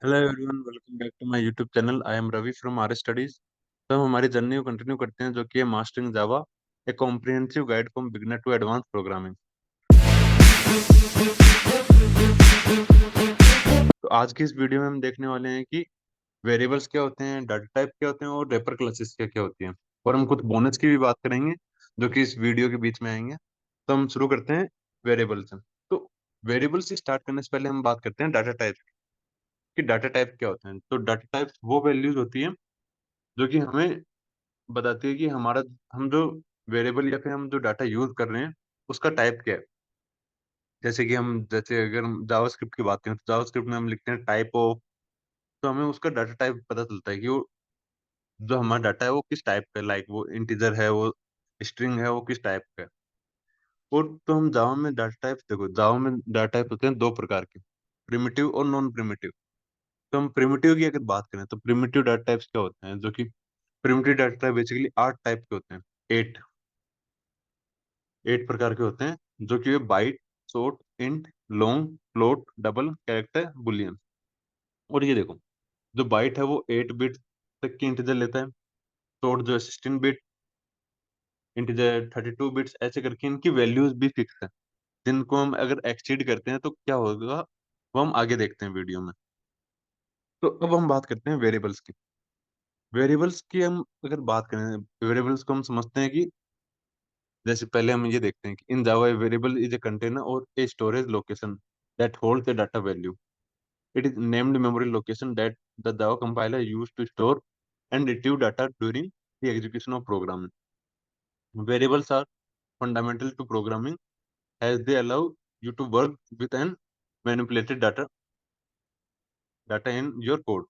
Hello everyone, welcome back to my YouTube channel. I am Ravi from R studies. तो हम हमारी journey को continue करते हैं, जो कि है mastering Java, a comprehensive guide from beginner to advance programming. तो आज की इस वीडियो में हम देखने वाले हैं कि वेरिएबल्स क्या होते हैं, डाटा टाइप क्या होते हैं और रेपर क्लासेस क्या क्या होती हैं। और हम कुछ बोनस की भी बात करेंगे, जो कि इस वीडियो के बीच में आएंगे। तो हम शुरू करते हैं वेरिएबल से। तो वेरिएबल से स्टार्ट करने से पहले हम बात करते हैं डाटा टाइप की। डाटा टाइप क्या होते हैं? तो डाटा टाइप वो वैल्यूज होती है जो कि हमें बताती है कि हमारा हम जो वेरिएबल या फिर हम जो डाटा यूज कर रहे हैं उसका टाइप क्या है। जैसे अगर हम जावास्क्रिप्ट की बात करें तो जावास्क्रिप्ट में हम लिखते हैं टाइप ऑफ। तो हमें उसका डाटा टाइप पता चलता है कि वो जो हमारा डाटा है वो किस टाइप का है। लाइक वो इंटीजर है, वो स्ट्रिंग है, वो किस टाइप का है। और तो हम जावा में डाटा टाइप, देखो जावा में डाटा टाइप होते हैं दो प्रकार के, प्रिमिटिव और नॉन प्रिमिटिव। तो हम प्रिमिटिव की अगर बात करें तो प्रिमिटिव डाटा टाइप्स क्या होते हैं, जो कि primitive data type basically 8 type के होते हैं। एट 8 प्रकार के होते हैं, जो कि byte, short, int, long, float, double, character, boolean. और ये देखो, जो बाइट है वो 8 बिट तक की इंटीजर लेता है। शॉर्ट जो है 16 बिट, इंटीजर 32 बिट्स, ऐसे करके इनकी वैल्यूज भी फिक्स है, जिनको हम अगर एक्ससीड करते हैं तो क्या होगा वो हम आगे देखते हैं वीडियो में। तो अब हम बात करते हैं वेरिएबल्स की। वेरिएबल्स की हम अगर बात करें, वेरिएबल्स को हम समझते हैं कि जैसे पहले हम ये देखते हैं कि इन जावा वेरिएबल इज ए कंटेनर और a storage location that holds A data value. It is named memory location that the Java compiler used to store and retrieve data during the execution of program. Variables are fundamental to programming as they allow you to work with and manipulated data in your code.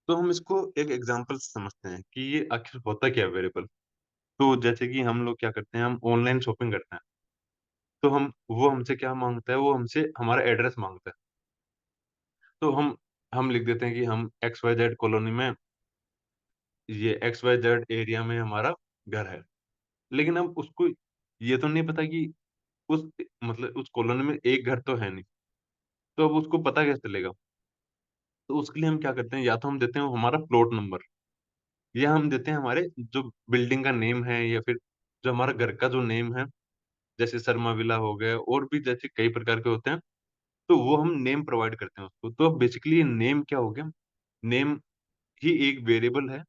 तो हम इसको एक example से समझते हैं कि ये आखिर होता क्या है वेरिएबल। तो जैसे कि हम लोग क्या करते हैं, हम ऑनलाइन शॉपिंग करते हैं। तो हम वो हमसे क्या मांगता है, वो हमसे हमारा एड्रेस मांगता है। तो हम लिख देते हैं कि हम एक्स वाई जेड कॉलोनी में, ये एक्स वाई जेड एरिया में हमारा घर है। लेकिन अब उसको ये तो नहीं पता कि उस मतलब उस कॉलोनी में एक घर तो है नहीं। तो अब उसको पता कैसे चलेगा? तो उसके लिए हम क्या करते हैं, या तो हम देते हैं हमारा प्लॉट नंबर, या हम देते हैं हमारे जो बिल्डिंग का नेम है, या फिर जो हमारा घर का जो नेम है, जैसे शर्मा विला हो गया और भी जैसे कई प्रकार के होते हैं। तो वो हम नेम प्रोवाइड करते हैं उसको। तो बेसिकली ये नेम क्या हो गया? नेम ही एक वेरिएबल है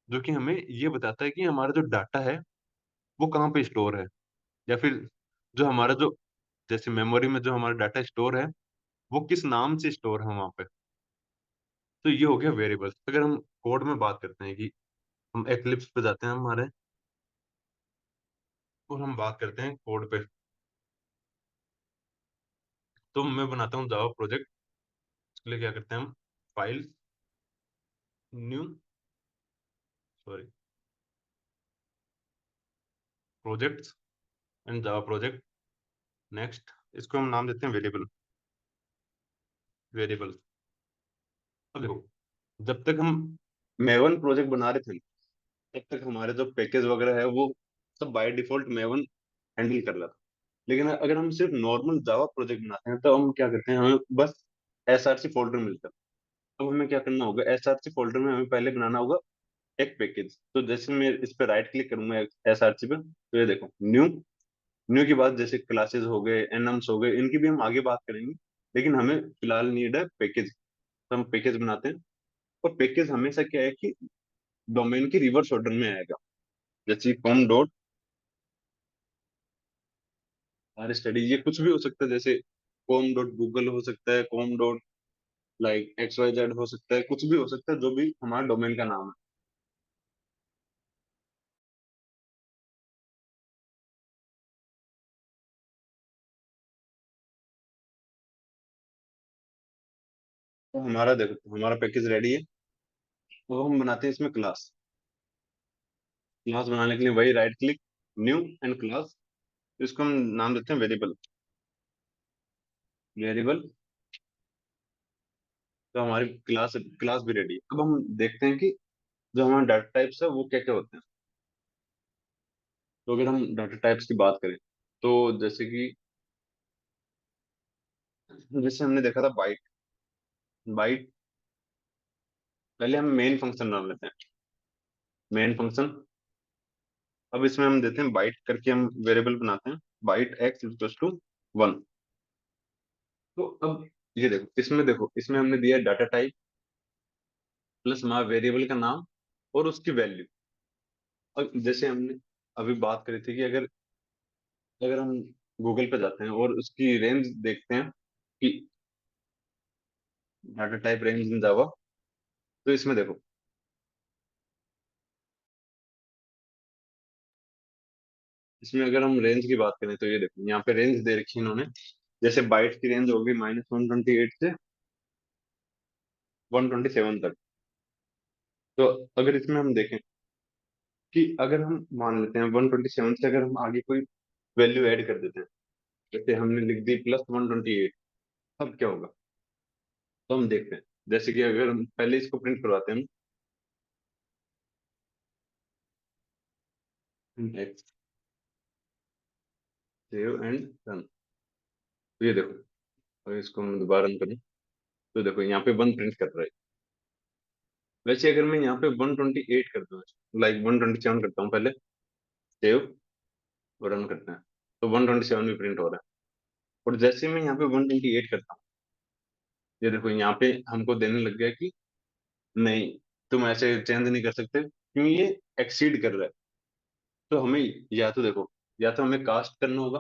जो कि हमें ये बताता है कि हमारा जो डाटा है वो कहाँ पे स्टोर है, या फिर जो हमारा जो जैसे मेमोरी में जो हमारा डाटा स्टोर है वो किस नाम से स्टोर है वहां पे। तो ये हो गया वेरिएबल्स। अगर हम कोड में बात करते हैं कि हम एक्लिप्स पे जाते हैं हमारे, और हम बात करते हैं कोड पे। तो मैं बनाता हूँ जावा प्रोजेक्ट। इसके लिए क्या करते हैं हम, file, new, sorry, projects and Java project, next. इसको हम नाम देते हैं वेरिएबल। तो देखो, जब तक हम मेवन प्रोजेक्ट बना रहे थे तब तक हमारे जो पैकेज वगैरह है वो सब बाय डिफॉल्ट मेवन हैंडल कर रहा था। लेकिन अगर हम सिर्फ नॉर्मल जावा प्रोजेक्ट बनाते हैं तो हम क्या करते हैं, हमें बस एसआरसी फोल्डर मिलता है। अब हमें क्या करना होगा, एसआरसी फोल्डर में हमें पहले बनाना होगा एक पैकेज। तो जैसे मैं इस पे राइट क्लिक करूंगा एसआरसी पे, तो ये देखो न्यू। न्यू के बाद जैसे क्लासेस हो गए, एनम्स हो गए, इनकी भी हम आगे बात करेंगे। लेकिन हमें फिलहाल नीड है पैकेज। तो हम पैकेज बनाते हैं। और पैकेज हमेशा क्या है कि डोमेन की रिवर्स ऑर्डर में आएगा। जैसे कॉम डॉट आर स्टडी, ये कुछ भी हो सकता है। जैसे कॉम डॉट गूगल हो सकता है, com dot like X Y Z हो सकता है, कुछ भी हो सकता है जो भी हमारा डोमेन का नाम है। तो हमारा देखो, हमारा पैकेज रेडी है। तो हम बनाते हैं इसमें क्लास। क्लास बनाने के लिए वही right click, new and class. इसको हम नाम देते हैं वेरिएबल। वेरिएबल। तो हमारी क्लास क्लास भी रेडी है। अब हम देखते हैं कि जो हमारा डाटा टाइप्स है वो क्या क्या होते हैं। तो अगर हम डाटा टाइप्स की बात करें, तो जैसे हमने देखा था बाइट। बाइट पहले हम मेन फंक्शन मान लेते हैं, मेन फंक्शन। अब इसमें हम देते हैं बाइट करके, हम वेरिएबल बनाते हैं बाइट एक्स इक्वल टू 1। तो अब ये देखो, इसमें देखो, इसमें हमने दिया डाटा टाइप प्लस हमारा वेरिएबल का नाम और उसकी वैल्यू। और जैसे हमने अभी बात करी थी कि अगर अगर हम गूगल पे जाते हैं और उसकी रेंज देखते हैं कि डाटा टाइप रेंज इन जावा, तो इसमें देखो, इसमें अगर हम रेंज की बात करें तो ये देखो यहाँ पे रेंज दे रखी है इन्होंने। जैसे बाइट्स की रेंज होगी -128 से 127 तक। तो अगर इसमें हम देखें कि अगर हम मान लेते हैं 127 से अगर हम आगे कोई वैल्यू ऐड कर देते हैं, जैसे हमने लिख दी +128, तब क्या होगा? तो हम देखते हैं, जैसे कि अगर हम पहले इसको प्रिंट करवाते हैं, हम सेव एंड रन। तो ये देखो, अगर इसको हम दोबारा रन करें तो देखो यहाँ पे 1 प्रिंट कर रहा है। वैसे अगर मैं यहाँ पे 128 कर दूँ, लाइक 127 करता हूँ पहले, सेव और रन करते हैं, तो 127 भी प्रिंट हो रहा है। और जैसे मैं यहाँ पे 128 करता हूँ, ये देखो यहाँ पे हमको देने लग गया कि नहीं, तुम ऐसे चेंज नहीं कर सकते क्योंकि ये एक्सीड कर रहा है। तो हमें, या तो देखो, या तो हमें कास्ट करना होगा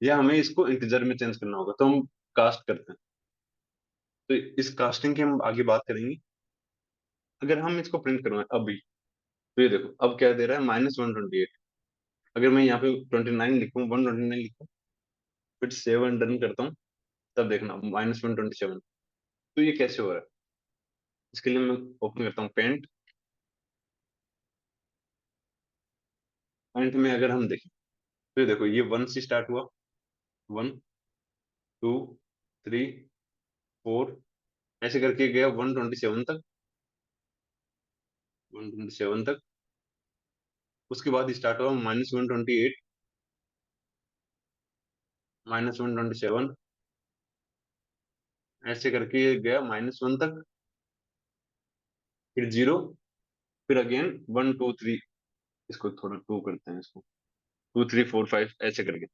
या हमें इसको इंटीजर में चेंज करना होगा, तो हम कास्ट करते हैं। तो इस कास्टिंग की हम आगे बात करेंगे। अगर हम इसको प्रिंट करवाएं अभी, तो ये देखो अब क्या दे रहा है, -128। अगर मैं यहाँ पे 29 लिखूँ, 129 लिखूँ, फिर सेव एंड डन करता हूँ, तब देखना -127। तो ये कैसे हो रहा है? इसके लिए मैं ओपन करता हूँ पेंट। पेंट में अगर हम देखें तो ये देखो, ये 1 से स्टार्ट हुआ, 1, 2, 3, 4, ऐसे करके गया 127 तक, 127 तक। उसके बाद स्टार्ट हुआ -128, -127, ऐसे करके गया -1 तक, फिर 0, फिर अगेन 1, 2, 3। इसको थोड़ा 2 करते हैं, इसको 2, 3, 4, 5 ऐसे करके।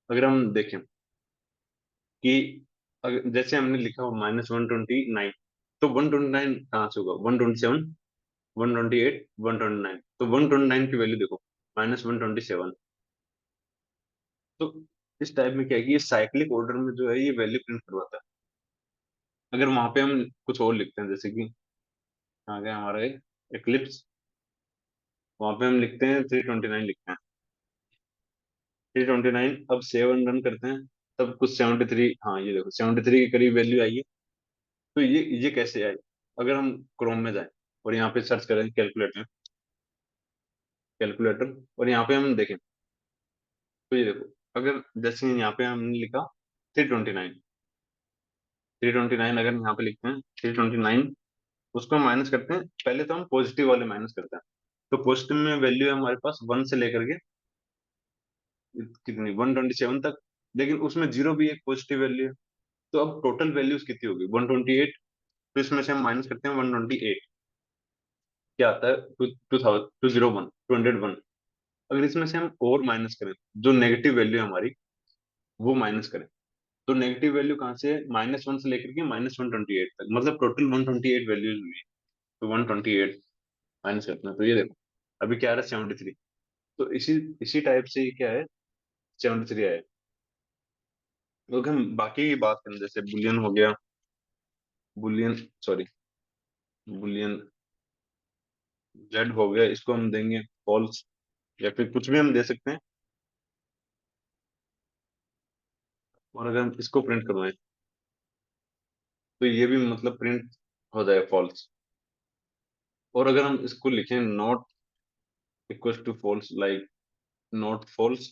अगर हम देखें कि अगर जैसे हमने लिखा हो -129, तो 129 कहाँ से होगा? 127, 128, 129। तो 129 की वैल्यू देखो, -127। तो इस टाइप में क्या है कि ये साइक्लिक ऑर्डर में जो है ये वैल्यू प्रिंट करवाता है। अगर वहां पे हम कुछ और लिखते हैं, जैसे कि आ गया हमारा एक्लिप्स, वहां पे हम लिखते हैं 329 लिखते हैं, 329। अब सेव एंड रन करते हैं, तब कुछ 73, हाँ ये देखो 73 के करीब वैल्यू आई है। तो ये कैसे आई? अगर हम क्रोम में जाएं और यहाँ पे सर्च करें कैलकुलेटर, कैलकुलेटर, और यहाँ पे हम देखें, तो ये देखो, अगर जैसे यहाँ पे हमने लिखा 329, 329 अगर यहाँ पे लिखते हैं 329, उसको हम माइनस करते हैं। पहले तो हम पॉजिटिव वाले माइनस करते हैं। तो पॉजिटिव में वैल्यू है हमारे पास 1 से लेकर के कितनी, 127 तक। लेकिन उसमें 0 भी एक पॉजिटिव वैल्यू है। तो अब टोटल वैल्यूज कितनी होगी? 128। तो इसमें से हम माइनस करते हैं 128, क्या आता है? 201, 201। अगर इसमें से हम और माइनस करें, जो नेगेटिव वैल्यू है हमारी, वो माइनस करें, तो नेगेटिव वैल्यू कहाँ से है? -1 से लेकर के -128 तक, मतलब टोटल 128 वैल्यूज हुई। तो 128 माइनस करते हैं, तो ये देखो अभी क्या आ रहा है, 73। तो इसी इसी टाइप से ये क्या है, 73 आया। तो अगर हम बाकी की बात करें, जैसे बुलियन हो गया, बुलियन, सॉरी, बुलियन जेड हो गया, इसको हम देंगे फॉल्स, या फिर कुछ भी हम दे सकते हैं। और अगर हम इसको प्रिंट करवाएं, तो ये भी मतलब प्रिंट हो जाए फॉल्स। और अगर हम इसको लिखें not equal to false, like not false,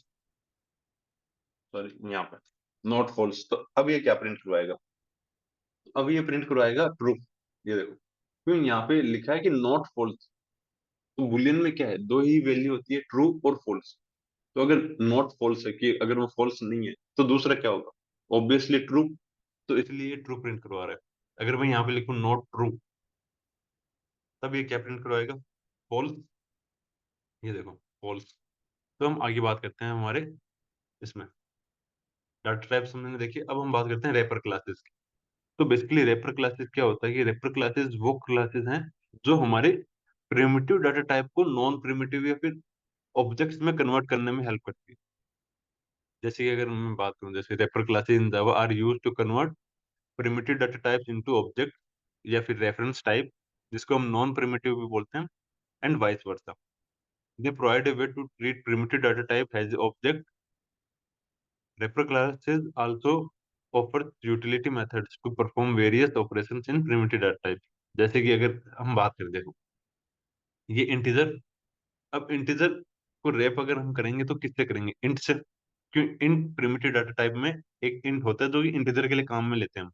sorry यहाँ पर नॉट फॉल्स, तो अब ये क्या प्रिंट करवाएगा? अब ये प्रिंट करवाएगा ट्रू। ये देखो, क्यों यहाँ पे लिखा है कि नॉट फॉल्स। तो बुलियन में क्या है, दो ही वैल्यू होती है, ट्रू और फॉल्स। तो अगर नॉट फॉल्स है, कि अगर वो फॉल्स नहीं है, तो दूसरा क्या होगा? Obviously true. तो इसलिए ट्रू प्रिंट करवा रहा है। अगर मैं यहाँ पे लिखूं नॉट ट्रू, तब ये क्या प्रिंट करवाएगा? फॉल्स। ये देखो, फॉल्स। तो हम आगे बात करते हैं हमारे इसमें डाटा टाइप्स हमने देखी। अब हम बात करते हैं रेपर क्लासेस की। तो बेसिकली रेपर क्लासेस क्या होता है कि रेपर क्लासेस वो क्लासेस हैं जो हमारे प्रिमिटिव डाटा टाइप को नॉन प्रिमिटिव या फिर ऑब्जेक्ट्स में कन्वर्ट करने में हेल्प करती है। जैसे कि अगर मैं बात करूं, जैसे wrapper classes in Java are used to convert primitive data types into object या फिर रेफरेंस टाइप, जिसको हम नॉन प्रिमिटिव भी बोलते हैं, and vice versa. They provide a way to treat primitive data type as object. Wrapper classes also offers utility methods to perform various operations in primitive data type. जैसे कि अगर हम बात करें, देखो ये इंटीजर, अब इंटीजर को रैप अगर हम करेंगे तो किससे करेंगे? इंट से। क्यों? इंट प्रिमिटिव डाटा टाइप में एक इंट होता है जो कि इंटीजर के लिए काम में लेते हैं हम।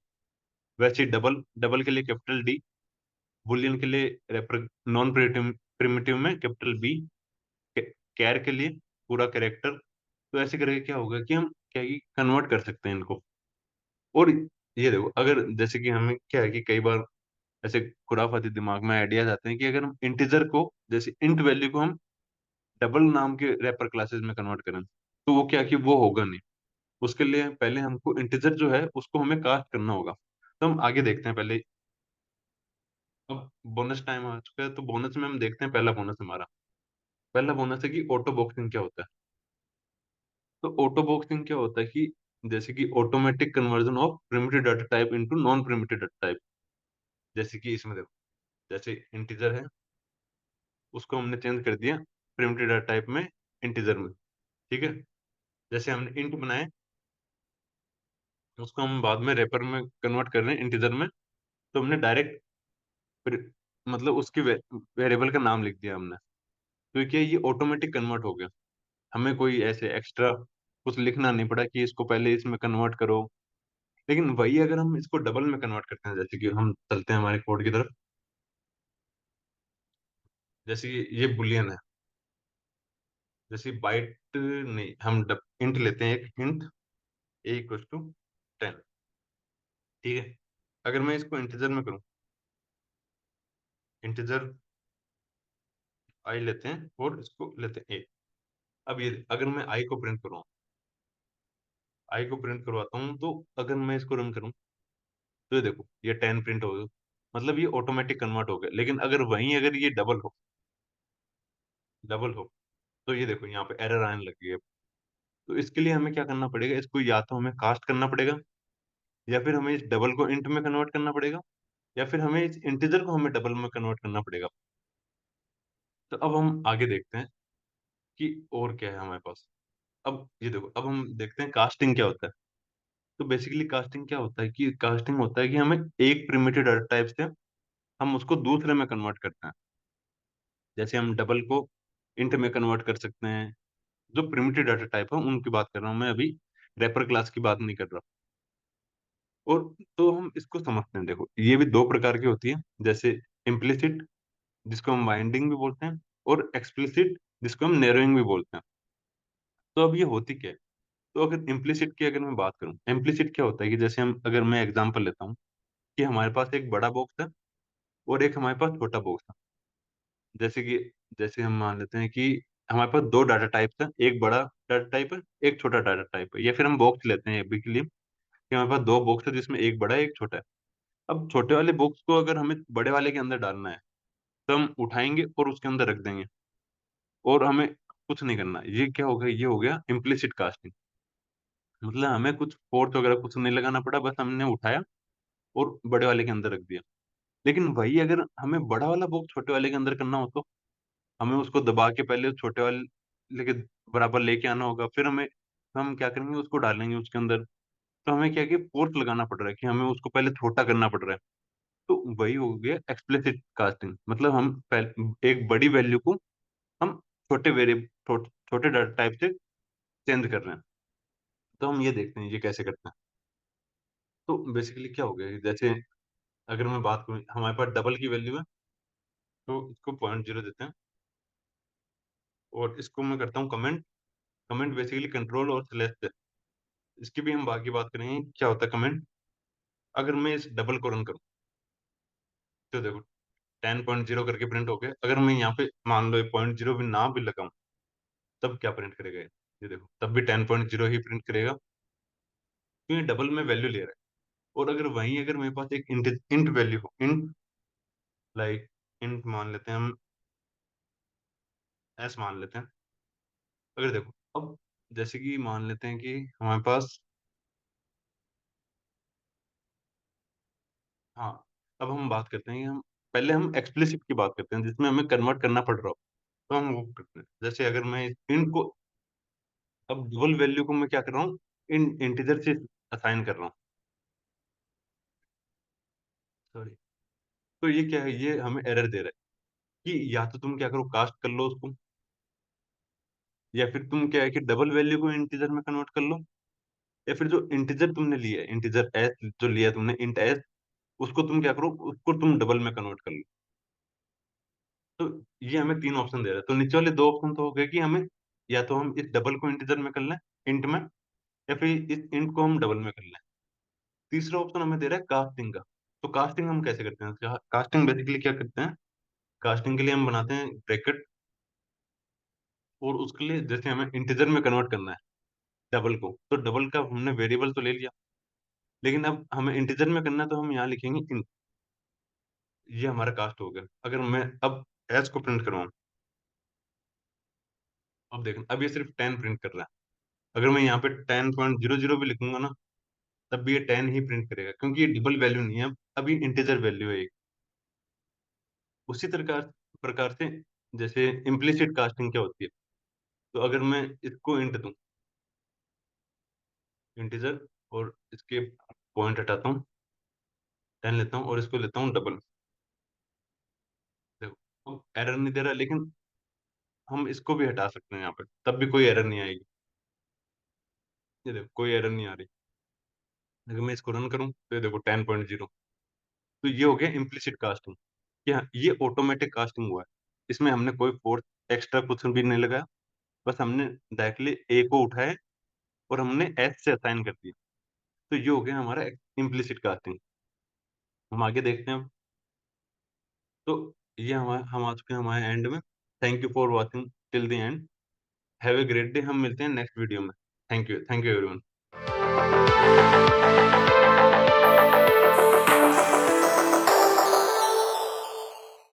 वैसे ही डबल, डबल के लिए कैपिटल डी, बुलियन के लिए रेपर, नॉन प्रिमिटिव प्रिमिटिव में कैपिटल बी, कैर के लिए पूरा कैरेक्टर। तो ऐसे करके क्या होगा कि हम क्या है कि कन्वर्ट कर सकते हैं इनको। और ये देखो, अगर जैसे कि हमें क्या है कि कई बार ऐसे खुराफाती दिमाग में आइडियाज आते हैं कि अगर हम इंटीजर को, जैसे इंट वैल्यू को हम डबल नाम के रैपर क्लासेस में कन्वर्ट करें, तो वो क्या कि वो होगा नहीं। उसके लिए पहले हमको इंटीजर जो है उसको हमें कास्ट करना होगा। तो हम आगे देखते हैं पहले। अब बोनस टाइम आ चुका है, तो बोनस में हम देखते हैं पहला बोनस हमारा। पहला बोनस है कि ऑटो बॉक्सिंग क्या होता है। तो ऑटो बॉक्सिंग क्या होता है कि जैसे कि automatic conversion of primitive data type into non primitive data type. जैसे कि इसमें देखो, जैसे इंटीजर है, उसको हमने चेंज कर दिया प्रिमिटिव डाटा टाइप में, इंटीजर में। ठीक है। जैसे हमने इंट बनाए, उसको हम बाद में रेपर में कन्वर्ट कर रहे हैं इंटीजर में। तो हमने डायरेक्ट मतलब उसकी वेरिएबल का नाम लिख दिया हमने। तो क्या ये ऑटोमेटिक कन्वर्ट हो गया, हमें कोई ऐसे एक्स्ट्रा कुछ लिखना नहीं पड़ा कि इसको पहले इसमें कन्वर्ट करो। लेकिन वही अगर हम इसको डबल में कन्वर्ट करते हैं, जैसे कि हम चलते हैं हमारे कोड की तरफ। जैसे ये बुलियन है, जैसे बाइट नहीं, हम इंट लेते हैं, एक इंट ए इक्वल टू 10। ठीक है। अगर मैं इसको इंटीजर में करूं, इंटीजर आई लेते हैं और इसको लेते हैं ए। अब ये अगर मैं आई को प्रिंट करूँ, आई को प्रिंट करवाता हूँ, तो अगर मैं इसको रन करूँ, तो ये देखो ये 10 प्रिंट हो गया। मतलब ये ऑटोमेटिक कन्वर्ट हो गया। लेकिन अगर वहीं अगर ये डबल हो, डबल हो, तो ये देखो यहाँ पे एरर आने लगी है। तो इसके लिए हमें क्या करना पड़ेगा? इसको या तो हमें कास्ट करना पड़ेगा, या फिर हमें इस डबल को इंट में कन्वर्ट करना पड़ेगा, या फिर हमें इस इंटीजर को हमें डबल में कन्वर्ट करना पड़ेगा। तो अब हम आगे देखते हैं कि और क्या है हमारे पास। अब ये देखो, अब हम देखते हैं कास्टिंग क्या होता है। तो बेसिकली कास्टिंग क्या होता है कि कास्टिंग होता है कि हमें एक प्रिमिटिव डाटा टाइप से हम उसको दूसरे में कन्वर्ट करते हैं। जैसे हम डबल को इंट में कन्वर्ट कर सकते हैं। जो प्रिमिटिव डाटा टाइप है उनकी बात कर रहा हूँ मैं अभी, रेपर क्लास की बात नहीं कर रहा। और तो हम इसको समझते हैं, देखो ये भी दो प्रकार की होती है। जैसे इम्प्लिसिट, जिसको हम बाइंडिंग भी बोलते हैं, और एक्सप्लिसिट, जिसको हम नैरोइंग भी बोलते हैं। तो अब ये होती क्या है? तो अगर इम्प्लिसिट की अगर मैं बात करूं, इम्प्लिसिट क्या होता है कि जैसे हम, अगर मैं एग्जांपल लेता हूँ कि हमारे पास एक बड़ा बॉक्स है और एक हमारे पास छोटा बॉक्स है। जैसे कि, जैसे हम मान लेते हैं कि हमारे पास दो डाटा टाइप्स हैं, एक बड़ा डाटा टाइप है, एक छोटा डाटा टाइप है। या फिर हम बॉक्स लेते हैं अभी के लिए कि हमारे पास दो बॉक्स है जिसमें एक बड़ा है एक छोटा है। अब छोटे वाले बॉक्स को अगर हमें बड़े वाले के अंदर डालना है, तो हम उठाएंगे और उसके अंदर रख देंगे, और हमें कुछ नहीं करना। ये क्या हो गया? ये हो गया इम्प्लिसिट कास्टिंग। मतलब हमें कुछ फोर्स वगैरह कुछ नहीं लगाना पड़ा, बस हमने उठाया और बड़े वाले के अंदर रख दिया। लेकिन वही अगर हमें बड़ा वाला बॉक्स छोटे वाले के अंदर करना हो, तो हमें उसको दबा के पहले छोटे वाले के बराबर लेके आना होगा। फिर हमें, हम क्या करेंगे, उसको डालेंगे उसके अंदर। तो हमें क्या कि फोर्स लगाना पड़ रहा है कि हमें उसको पहले छोटा करना पड़ रहा है। तो वही हो गया एक्सप्लिसिट कास्टिंग। मतलब हम पहले एक बड़ी वैल्यू को हम छोटे वेरिएबल, छोटे डाटा टाइप से चेंज कर रहे हैं। तो हम ये देखते हैं ये कैसे करते हैं। तो बेसिकली क्या हो गया कि जैसे अगर मैं बात करूँ, हमारे पास डबल की वैल्यू है, तो इसको 0.0 देते हैं, और इसको मैं करता हूँ कमेंट। कमेंट बेसिकली कंट्रोल और स्लैश से। इसकी भी हम बाकी बात करेंगे क्या होता है कमेंट। अगर मैं इस डबल को रन करूँ, तो देखो 10.0 करके प्रिंट हो गया। अगर मैं यहाँ पे मान लो 0.0 भी ना भी लगाऊँ, तब क्या प्रिंट करेगा ये देखो, तब भी 10.0 ही प्रिंट करेगा, क्योंकि डबल में वैल्यू ले रहा है। और अगर वहीं अगर मेरे पास एक इंट वैल्यू हो, इंट लाइक इंट मान लेते हैं हम, एस मान लेते हैं। अगर देखो अब जैसे कि मान लेते हैं कि हमारे पास, हाँ, अब हम बात करते हैं कि हम पहले हम एक्सप्लिसिट की बात करते हैं जिसमें हमें कन्वर्ट करना पड़ रहा हो, तो हम वो करते हैं। जैसे अगर मैं इंट को, अब डबल वैल्यू को मैं क्या कर रहा हूँ, इन इंटीजर से असाइन कर रहा हूँ, सॉरी। तो ये क्या है, ये हमें एरर दे रहा है कि या तो तुम क्या करो, कास्ट कर लो उसको, या फिर तुम क्या है कि डबल वैल्यू को इंटीजर में कन्वर्ट कर लो, या फिर जो इंटीजर तुमने लिया है, इंटीजर एस जो लिया तुमने, इंट एस, उसको तुम क्या करो, उसको तुम डबल में कन्वर्ट कर लो। तो ये हमें तीन ऑप्शन दे रहा है। तो नीचे वाले दो ऑप्शन तो हो गए कि हमें या तो हम इस डबल को इंटीजर में कर लें, इंट में, या फिर इस इंट को हम डबल में कर लें। तीसरा ऑप्शन हमें दे रहा है कास्टिंग का। तो कास्टिंग हम कैसे करते हैं, कास्टिंग बेसिकली क्या करते हैं, कास्टिंग के लिए हम बनाते हैं ब्रैकेट, और उसके लिए जैसे हमें इंटीजर में कन्वर्ट करना है डबल को, तो डबल का हमने वेरिएबल तो ले लिया, लेकिन अब हमें इंटीजर में करना है, तो हम यहाँ लिखेंगे इंट। ये हमारा कास्ट हो गया। अगर मैं अब एस को प्रिंट करवाऊँ, अब देखना, अब ये सिर्फ 10 प्रिंट कर रहा है। अगर मैं यहाँ पे 10.00 भी लिखूंगा ना, तब भी ये 10 ही प्रिंट करेगा, क्योंकि ये डबल वैल्यू नहीं है, अभी इंटीजर वैल्यू है एक। उसी प्रकार प्रकार से जैसे इम्प्लिसिट कास्टिंग क्या होती है, तो अगर मैं इसको इंट दूं, इंटीजर, और इसके पॉइंट हटाता हूँ, 10 लेता हूँ, और इसको लेता हूँ डबल, देखो एरर नहीं दे रहा, लेकिन हम इसको भी हटा सकते हैं यहाँ पे, तब भी कोई एरर नहीं आएगी। ये देखो कोई एरर नहीं आ रही। अगर मैं इसको रन करूँ तो ये देखो 10.0। तो ये हो गया इम्प्लिसिट कास्टिंग, कि हाँ, ये ऑटोमेटिक कास्टिंग हुआ है, इसमें हमने कोई फोर्स एक्स्ट्रा कुछ भी नहीं लगाया, बस हमने डायरेक्टली ए को उठाया और हमने एस से असाइन कर दिया। तो ये हो गया हमारा इम्प्लिसिट कास्टिंग। हम आगे देखते हैं अब। तो ये हमारा, हम आ चुके हैं हमारे एंड में। Thank you for watching till the end. Have a great day. हम मिलते हैं नेक्स्ट वीडियो में। Thank you everyone.